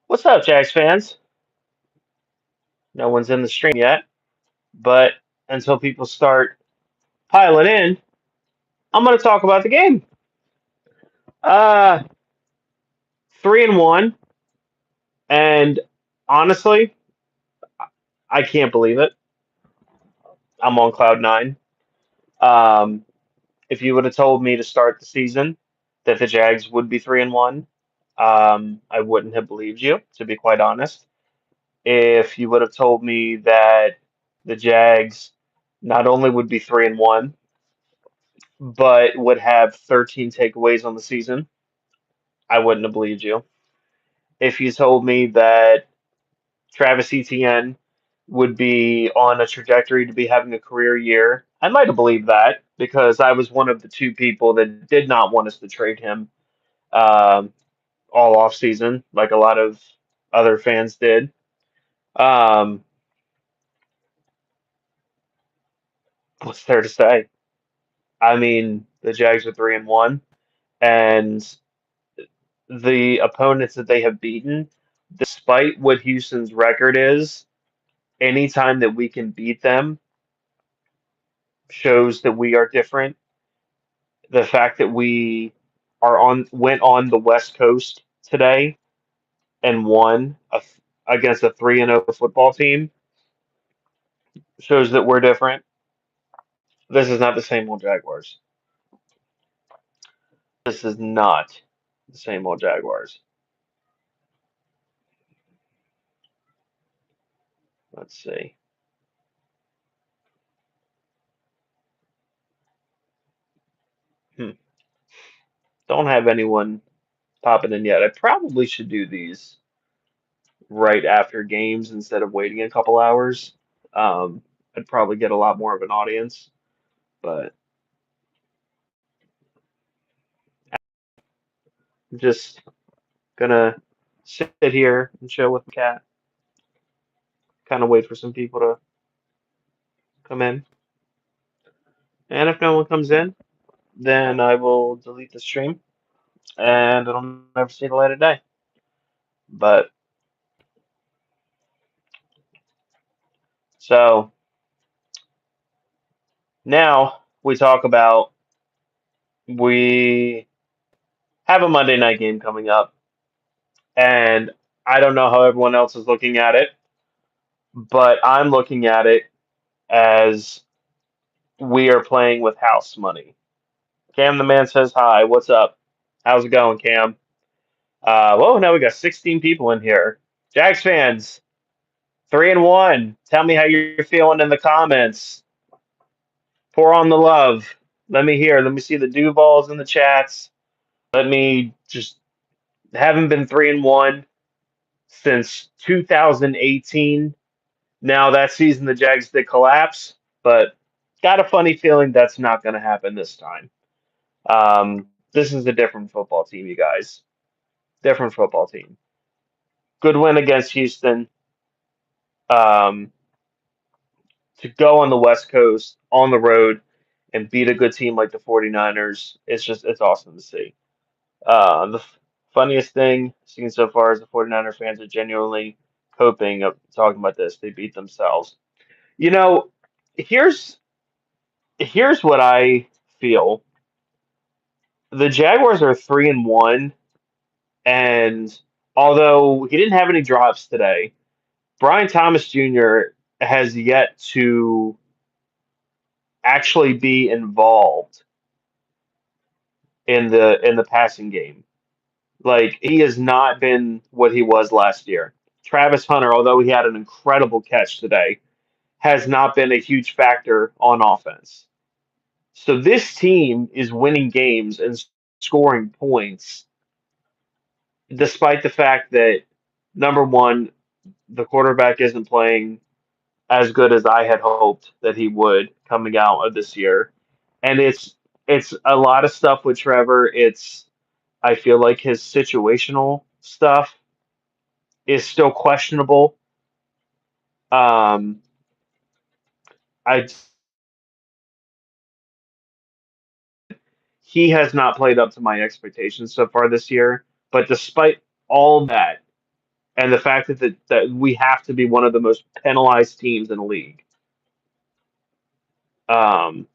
What's up, Jags fans? No one's in the stream yet, but until people start piling in, I'm going to talk about the game. Uh, 3-1, and honestly, I can't believe it. I'm on cloud nine. Um, if you would have told me to start the season that the Jags would be 3-1, I wouldn't have believed you, to be quite honest. If you would have told me that the Jags not only would be 3-1, but would have 13 takeaways on the season, I wouldn't have believed you. If you told me that Travis Etienne would be on a trajectory to be having a career year, I might have believed that because I was one of the two people that did not want us to trade him um, all off season, like a lot of other fans did. Um, what's there to say? I mean, the Jags are 3-1, and the opponents that they have beaten, despite what Houston's record is, anytime that we can beat them shows that we are different. The fact that we are on went on the West Coast today and won against a 3-0 football team shows that we're different. This is not the same old Jaguars. This is not the same old Jaguars. Let's see. Hmm. Don't have anyone popping in yet. I probably should do these right after games instead of waiting a couple hours. Um, I'd probably get a lot more of an audience, but I'm just gonna sit here and chill with the cat, kind of wait for some people to come in. And if no one comes in, then I will delete the stream and it'll never see the light of day. But so now we talk about we have a Monday night game coming up, and I don't know how everyone else is looking at it, but I'm looking at it as we are playing with house money. Cam the man says hi. What's up? How's it going, Cam? Whoa, now we got 16 people in here. Jags fans, 3-1. Tell me how you're feeling in the comments. Pour on the love. Let me hear. Let me see the Duvals in the chats. Let me just haven't been 3-1 since 2018. Now that season the Jags did collapse, but got a funny feeling that's not going to happen this time. This is a different football team, you guys. Different football team. Good win against Houston. Um, to go on the West Coast on the road and beat a good team like the 49ers, it's awesome to see. The funniest thing seen so far is the 49er fans are genuinely coping of talking about this. They beat themselves. You know, here's here's what I feel. The Jaguars are 3-1, and although he didn't have any drops today, Brian Thomas Jr. has yet to actually be involved in the passing game. Like he has not been what he was last year. Travis Hunter, although he had an incredible catch today, has not been a huge factor on offense. So this team is winning games and scoring points despite the fact that number one, the quarterback isn't playing as good as I had hoped that he would coming out of this year. And it's a lot of stuff with Trevor. It's I feel like his situational stuff is still questionable. Um, I He has not played up to my expectations so far this year. But despite all that, and the fact that we have to be one of the most penalized teams in the league. Um,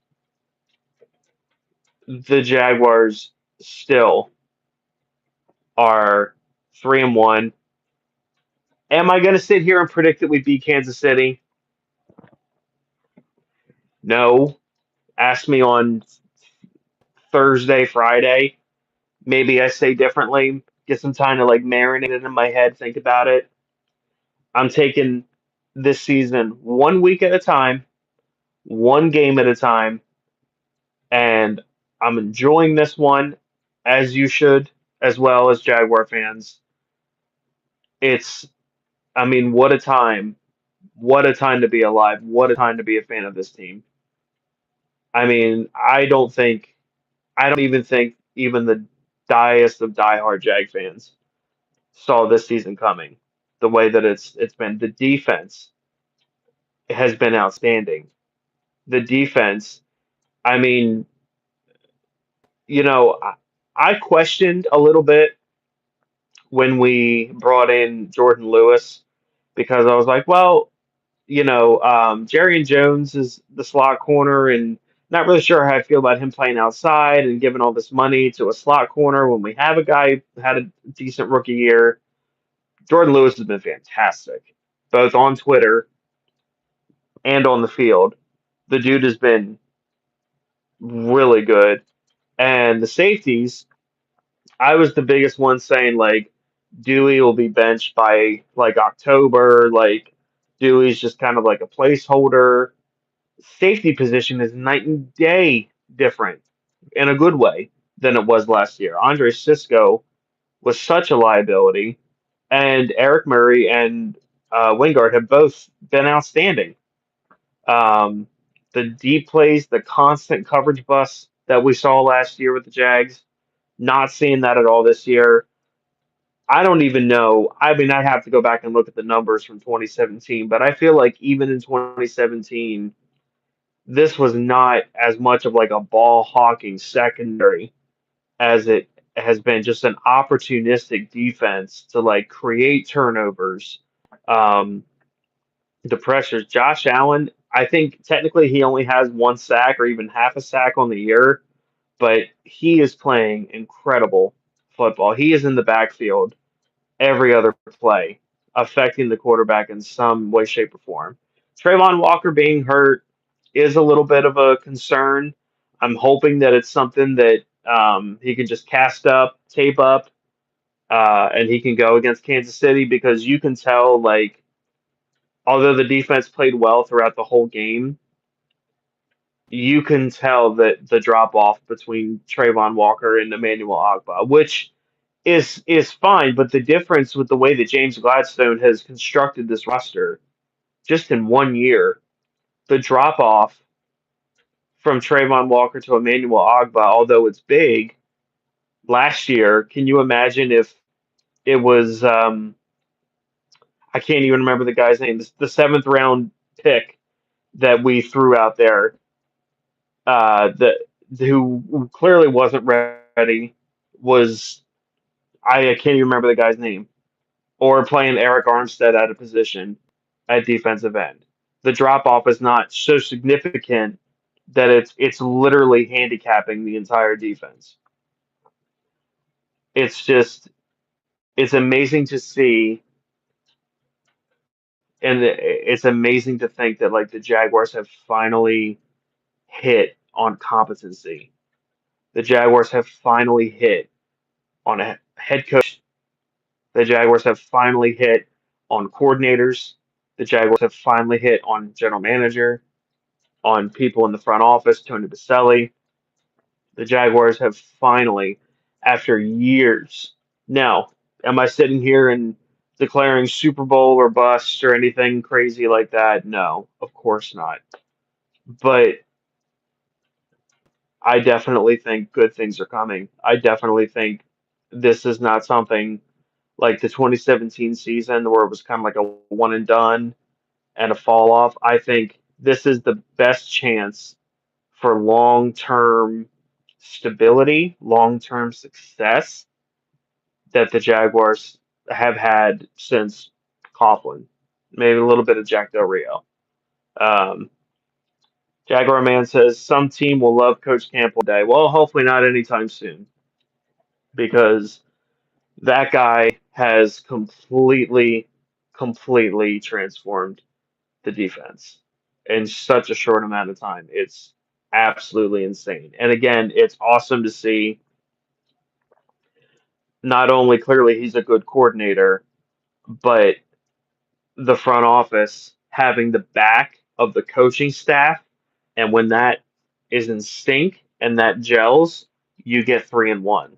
the Jaguars still are 3-1. Am I going to sit here and predict that we beat Kansas City? No. Ask me on Thursday, Friday. Maybe I say differently. Get some time to like marinate it in my head, think about it. I'm taking this season 1 week at a time, one game at a time, and I'm enjoying this one as you should, as well as Jaguar fans. It's, I mean, what a time. What a time to be alive. What a time to be a fan of this team. I mean, I don't even think even the diest of diehard Jag fans saw this season coming. The way that it's been, the defense has been outstanding. The defense, I mean, I questioned a little bit when we brought in Jordan Lewis because I was like, well, Jerry and Jones is the slot corner, and not really sure how I feel about him playing outside and giving all this money to a slot corner when we have a guy who had a decent rookie year. Jordan Lewis has been fantastic, both on Twitter and on the field. The dude has been really good. And the safeties, I was the biggest one saying like Dewey will be benched by like October, like Dewey's just kind of like a placeholder. Safety position is night and day different in a good way than it was last year. Andre Cisco was such a liability, and Eric Murray and Wingard have both been outstanding. Um, the deep plays, the constant coverage bus that we saw last year with the Jags, not seeing that at all this year. I don't even know. I mean, I'd have to go back and look at the numbers from 2017, but I feel like even in 2017, this was not as much of like a ball hawking secondary as it has been just an opportunistic defense to like create turnovers. Um, the pressures. Josh Allen, I think technically he only has one sack or even half a sack on the year, but he is playing incredible football. He is in the backfield every other play, affecting the quarterback in some way, shape, or form. Trayvon Walker being hurt is a little bit of a concern. I'm hoping that it's something that he can just cast up, tape up, and he can go against Kansas City because you can tell, like, although the defense played well throughout the whole game, you can tell that the drop off between Trayvon Walker and Emmanuel Ogba, which is fine, but the difference with the way that James Gladstone has constructed this roster just in 1 year, the drop off from Trayvon Walker to Emmanuel Ogba, although it's big, last year, can you imagine if it was I can't even remember the guy's name, the seventh round pick that we threw out there, that who clearly wasn't ready, was I can't even remember the guy's name, or playing Eric Armstead out of position at defensive end. The drop off is not so significant that it's literally handicapping the entire defense. It's just it's amazing to see, and it's amazing to think that like the Jaguars have finally hit on competency. The Jaguars have finally hit on a head coach. The Jaguars have finally hit on coordinators. The Jaguars have finally hit on general manager, on people in the front office, Tony Baselli. The Jaguars have finally, after years. Now, am I sitting here and declaring Super Bowl or bust or anything crazy like that? No, of course not. But I definitely think good things are coming. I definitely think this is not something like the 2017 season where it was kind of like a one and done and a fall off. I think this is the best chance for long term stability, long term success that the Jaguars have had since Coughlin. Maybe a little bit of Jack Del Rio. Um, Jaguar Man says some team will love Coach Campbell today. Well, hopefully not anytime soon, because that guy has completely transformed the defense in such a short amount of time. It's absolutely insane. And again, it's awesome to see not only clearly he's a good coordinator, but the front office having the back of the coaching staff. And when that is in sync and that gels, you get 3-1.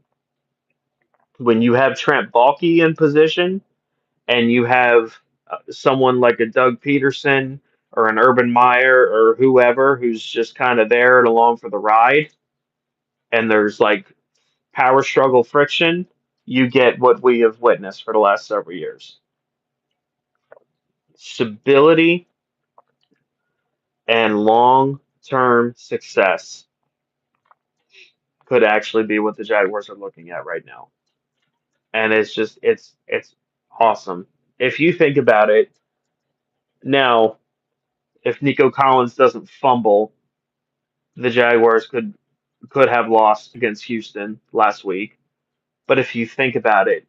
When you have Trent Baalke in position and you have someone like a Doug Peterson or an Urban Meyer or whoever who's just kind of there and along for the ride, and there's like power struggle friction, you get what we have witnessed for the last several years. Stability and long term success could actually be what the Jaguars are looking at right now. And it's just it's awesome. If you think about it, now if Nico Collins doesn't fumble, the Jaguars could have lost against Houston last week. But if you think about it,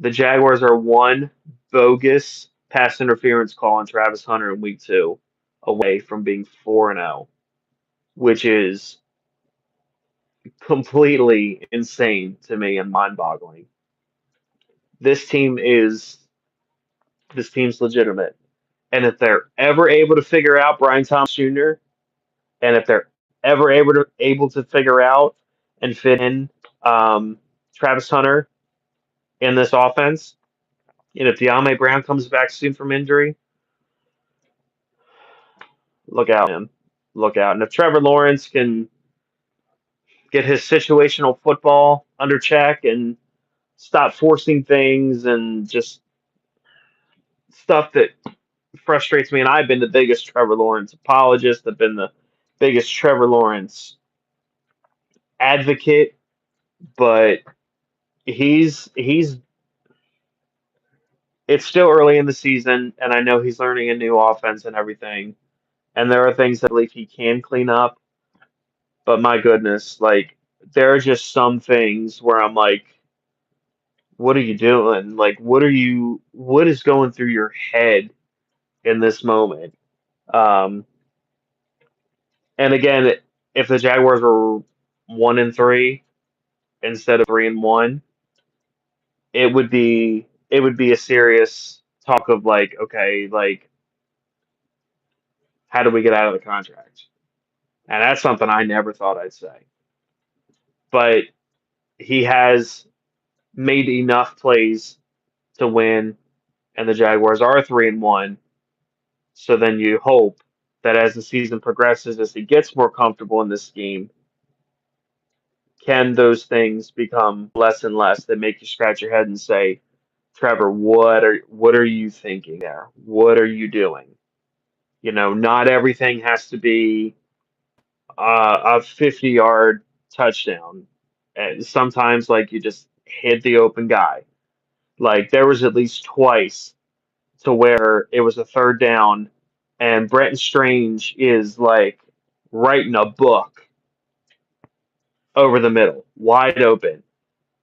the Jaguars are one bogus pass interference call on Travis Hunter in week 2 away from being 4-0, which is completely insane to me and mind-boggling. This team is this team's legitimate. And if they're ever able to figure out Brian Thomas Jr., and if they're ever able to figure out and fit in Travis Hunter in this offense, and if De'Ami Brown comes back soon from injury, look out, man. Look out. And if Trevor Lawrence can get his situational football under check and stop forcing things and just stuff that frustrates me, and I've been the biggest Trevor Lawrence apologist, I've been the biggest Trevor Lawrence advocate, but he's it's still early in the season, and I know he's learning a new offense and everything, and there are things that I believe he can clean up, but my goodness, like there are just some things where I'm like, what are you doing? Like, what is going through your head in this moment? Um, and again, if the Jaguars were 1-3 instead of 3-1, it would be a serious talk of like, okay, like how do we get out of the contract? And that's something I never thought I'd say. But he has made enough plays to win, and the Jaguars are 3-1. So then you hope that as the season progresses, as he gets more comfortable in this scheme, can those things become less and less that make you scratch your head and say, Trevor, what are you thinking there? What are you doing? Not everything has to be a 50-yard touchdown. And sometimes, like, you just hit the open guy. Like, there was at least twice to where it was a third down, and Brenton Strange is, like, writing a book over the middle, wide open.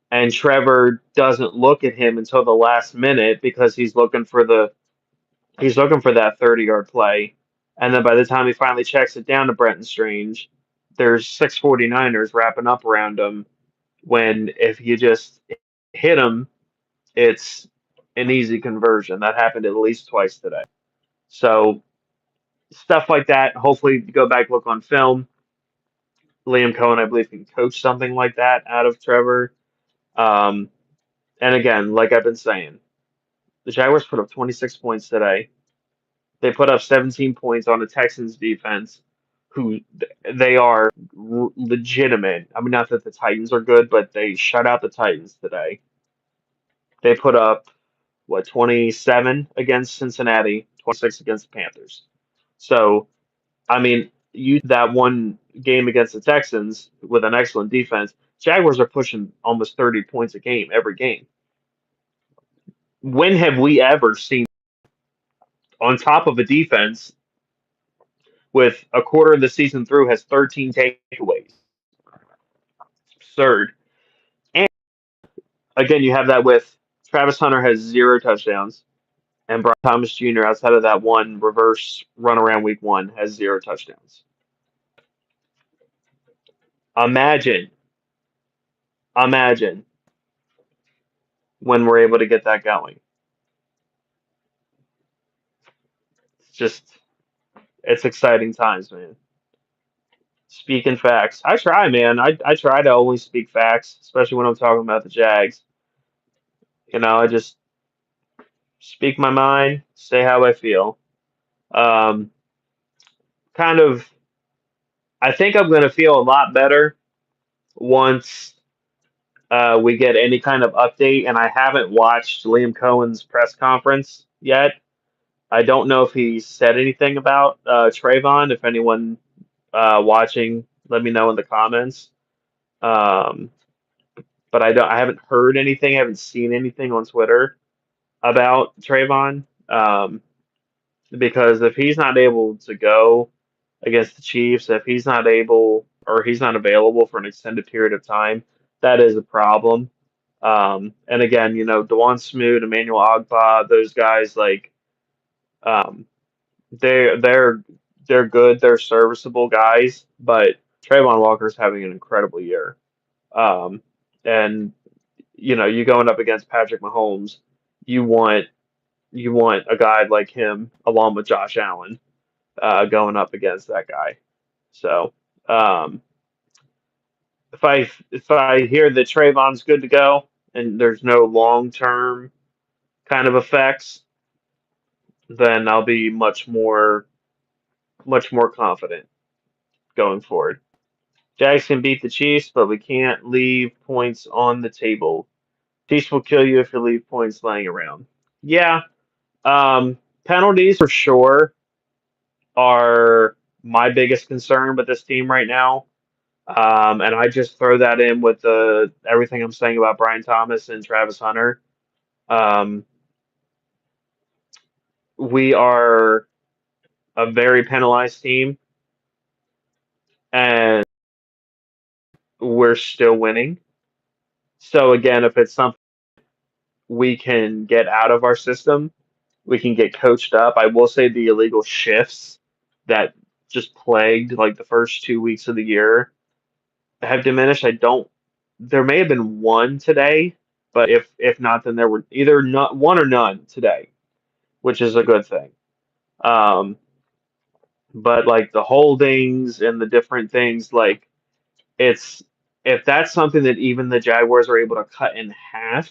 And Trevor doesn't look at him until the last minute because he's looking for that 30-yard play. And then by the time he finally checks it down to Brenton Strange, there's 649ers wrapping up around him. When if you just hit him, it's an easy conversion. That happened at least twice today. So stuff like that. Hopefully, you go back look on film. Liam Cohen, I believe, can coach something like that out of Trevor. Um, and again, like I've been saying, the Jaguars put up 26 points today. They put up 17 points on the Texans defense, who they are legitimate. I mean, not that the Titans are good, but they shut out the Titans today. They put up what 27 against Cincinnati, 26 against the Panthers. So, I mean, you that one game against the Texans with an excellent defense. Jaguars are pushing almost 30 points a game every game. When have we ever seen on top of a defense with a quarter of the season through has 13 takeaways? Absurd. And again, you have that with Travis Hunter has 0 touchdowns, and Brian Thomas Jr. outside of that one reverse run around week one has 0 touchdowns. Imagine, imagine when we're able to get that going. It's just, it's exciting times, man. Speaking facts. I try, man. I try to always speak facts, especially when I'm talking about the Jags. I just speak my mind, say how I feel. Um, kind of, I think I'm going to feel a lot better once we get any kind of update. And I haven't watched Liam Cohen's press conference yet. I don't know if he said anything about Trayvon. If anyone watching, let me know in the comments. Um, but I haven't heard anything. I haven't seen anything on Twitter about Trayvon. Because if he's not able to go against the Chiefs, if he's not able or he's not available for an extended period of time, that is a problem. And again, Dewan Smoot, Emmanuel Ogba, those guys um, they're they're good, they're serviceable guys, but Trayvon Walker's having an incredible year. Um, and you going up against Patrick Mahomes, you want you want a guy like him along with Josh Allen going up against that guy. So um, if I hear that Trayvon's good to go and there's no long term kind of effects, then I'll be much more confident going forward. Jags can beat the Chiefs, but we can't leave points on the table. Chiefs will kill you if you leave points laying around. Yeah, penalties for sure are my biggest concern with this team right now. And I just throw that in with everything I'm saying about Brian Thomas and Travis Hunter. Um, we are a very penalized team, and we're still winning. So again, if it's something we can get out of our system, we can get coached up. I will say the illegal shifts that just plagued like the first 2 weeks of the year have diminished. I don't. There may have been one today, but if not, then there were either not one or none today, which is a good thing. Um, but like the holdings and the different things, like it's if that's something that even the Jaguars are able to cut in half,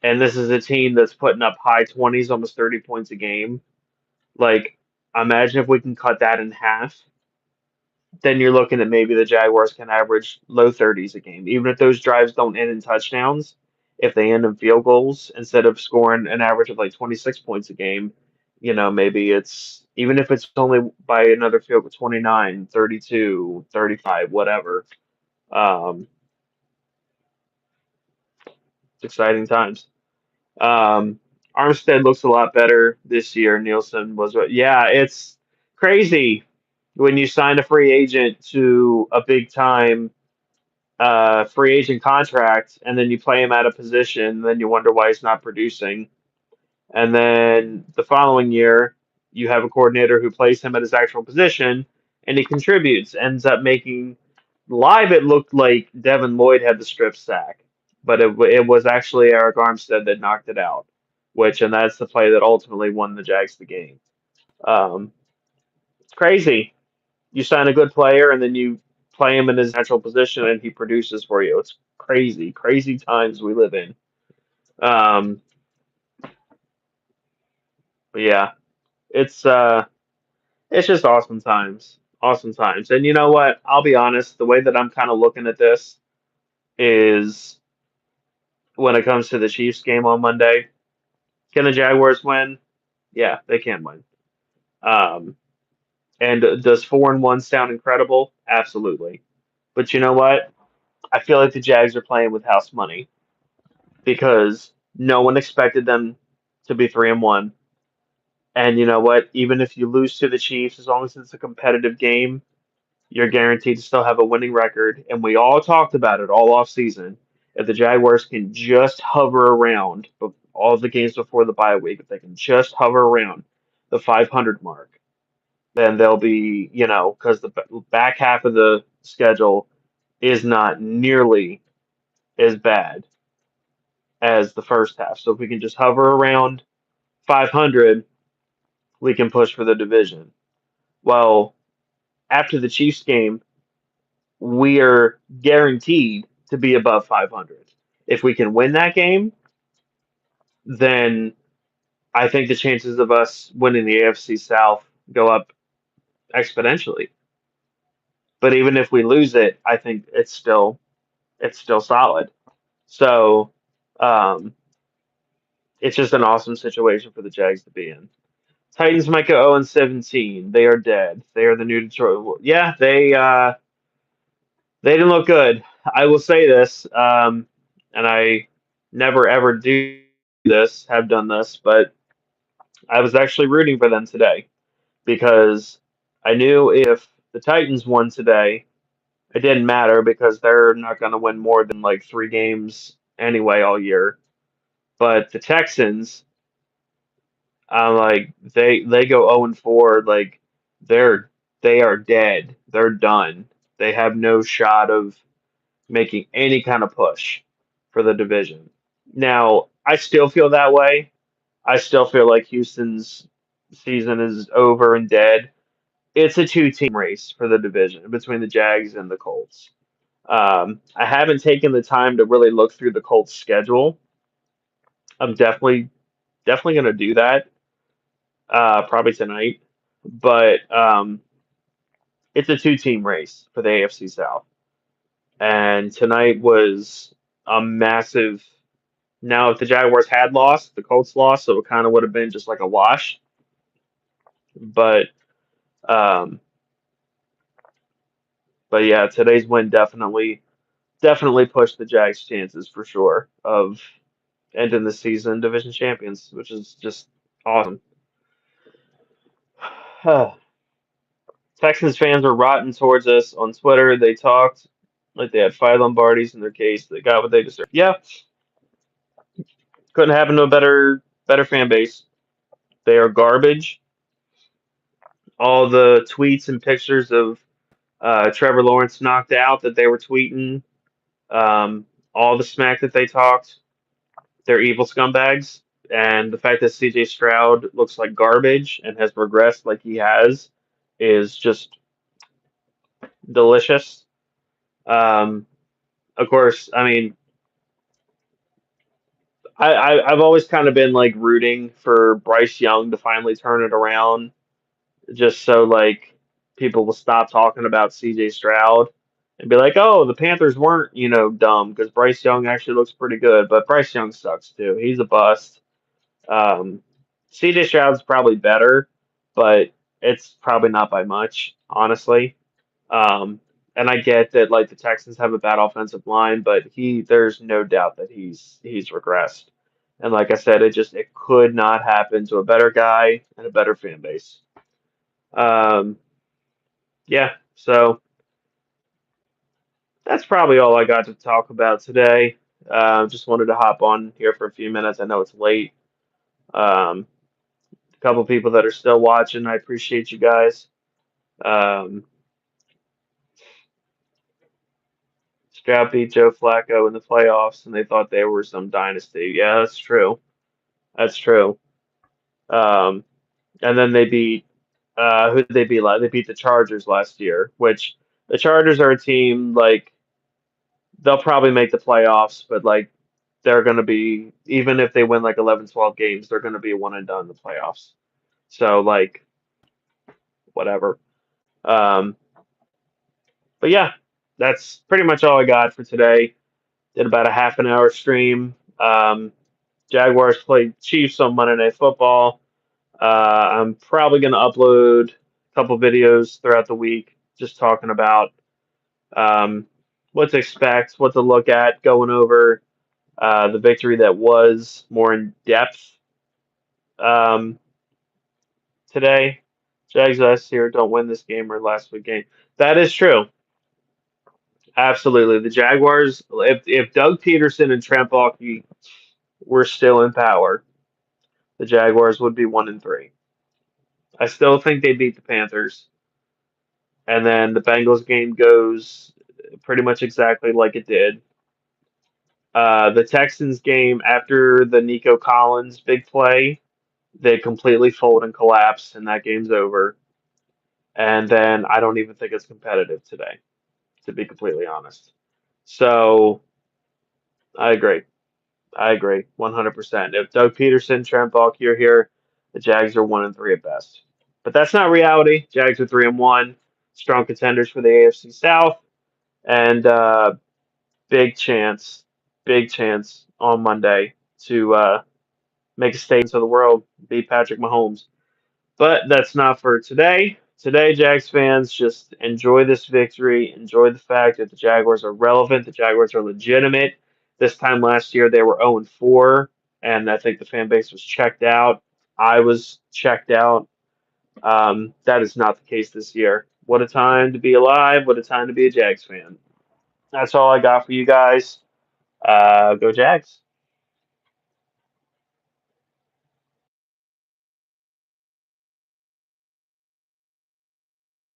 and this is a team that's putting up high 20s, almost 30 points a game. Like, imagine if we can cut that in half, then you're looking at maybe the Jaguars can average low 30s a game. Even if those drives don't end in touchdowns, if they end in field goals instead of scoring an average of like 26 points a game, maybe it's even if it's only by another field goal 29, 32, 35, whatever. Um, it's exciting times. Um, Armstead looks a lot better this year. Nielsen was, yeah, it's crazy when you sign a free agent to a big time free agent contract, and then you play him out of position, then you wonder why he's not producing. And then the following year, you have a coordinator who plays him at his actual position, and he contributes, ends up making live. It looked like Devin Lloyd had the strip sack, but it was actually Eric Armstead that knocked it out, and that's the play that ultimately won the Jags the game. It's crazy. You sign a good player and then you play him in his natural position and he produces for you. It's crazy, crazy times we live in. Um, but yeah, it's uh, it's just awesome times. And you know what? I'll be honest. The way that I'm kind of looking at this is when it comes to the Chiefs game on Monday. Can the Jaguars win? Yeah, they can win. Um, and does 4-1 sound incredible? Absolutely. But you know what? I feel like the Jags are playing with house money because No one expected them to be 3-1. And you know what? Even if you lose to the Chiefs, as long as it's a competitive game, you're guaranteed to still have a winning record. And we all talked about it all off season. If the Jaguars can just hover around all the games before the bye week, if they can just hover around the 500 mark, then they'll be, because the back half of the schedule is not nearly as bad as the first half. So if we can just hover around 500, we can push for the division. Well, after the Chiefs game, we are guaranteed to be above 500. If we can win that game, then I think the chances of us winning the AFC South go up exponentially. But even if we lose it, I think it's still solid. So um, it's just an awesome situation for the Jags to be in. Titans might go 0-17. They are dead. They are the new Detroit. Yeah, they didn't look good. I will say this, and I never ever do this, have done this, but I was actually rooting for them today because I knew if the Titans won today, it didn't matter because they're not going to win more than like 3 games anyway all year. But the Texans, I'm like they go 0-4, like they're they are dead. They're done. They have no shot of making any kind of push for the division. Now, I still feel that way. I still feel like Houston's season is over and dead. It's a two-team race for the division between the Jags and the Colts. I haven't taken the time to really look through the Colts' schedule. I'm definitely going to do that probably tonight. But it's a two-team race for the AFC South, and tonight was a massive. Now, if the Jaguars had lost, the Colts lost, so it kind of would have been just like a wash. But um, but yeah, today's win definitely pushed the Jags' chances for sure of ending the season division champions, which is just awesome. Texans fans were rotten towards us on Twitter. They talked like they had five Lombardis in their case. They got what they deserved. Yeah, couldn't happen to a better fan base. They are garbage. All the tweets and pictures of Trevor Lawrence knocked out that they were tweeting, all the smack that they talked, they're evil scumbags. And the fact that CJ Stroud looks like garbage and has regressed like he has is just delicious. Um, of course, I mean, I've always kind of been like rooting for Bryce Young to finally turn it around, just so like people will stop talking about CJ Stroud and be like, oh, the Panthers weren't, dumb because Bryce Young actually looks pretty good, but Bryce Young sucks too. He's a bust. Um, CJ Stroud's probably better, but it's probably not by much, honestly. Um, and I get that like the Texans have a bad offensive line, but there's no doubt that he's regressed. And like I said, it could not happen to a better guy and a better fan base. Um, yeah, so that's probably all I got to talk about today. Just wanted to hop on here for a few minutes. I know it's late. Um, a couple people that are still watching, I appreciate you guys. Um, Stroud beat Joe Flacco in the playoffs, and they thought they were some dynasty. Yeah, that's true. That's true. Um, and then they beat who did they beat? They beat the Chargers last year, which the Chargers are a team like they'll probably make the playoffs, but like they're going to be even if they win like 11, 12 games, they're going to be a one and done in the playoffs. So like whatever. Um, but yeah, that's pretty much all I got for today. Did about a half an hour stream. Jaguars played Chiefs on Monday Night Football. I'm probably going to upload a couple videos throughout the week, just talking about um, what to expect, what to look at, going over The victory that was more in depth um, today. Jags last year don't win this game or last week game. That is true. Absolutely. The Jaguars, if Doug Peterson and Trent Baalke were still in power, the Jaguars would be 1-3. I still think they beat the Panthers. And then the Bengals game goes pretty much exactly like it did. The Texans game, after the Nico Collins big play, they completely fold and collapse, and that game's over. And then I don't even think it's competitive today, to be completely honest. So I agree. I agree 100%. If Doug Peterson, Trent Baalke are here, the Jags are 1-3 at best. But that's not reality. Jags are 3-1, strong contenders for the AFC South, and big big chance on Monday to make a statement to the world, beat Patrick Mahomes. But that's not for today. Today, Jags fans, just enjoy this victory. Enjoy the fact that the Jaguars are relevant. The Jaguars are legitimate. This time last year, they were 0-4, and I think the fan base was checked out. I was checked out. That is not the case this year. What a time to be alive. What a time to be a Jags fan. That's all I got for you guys. Go Jags.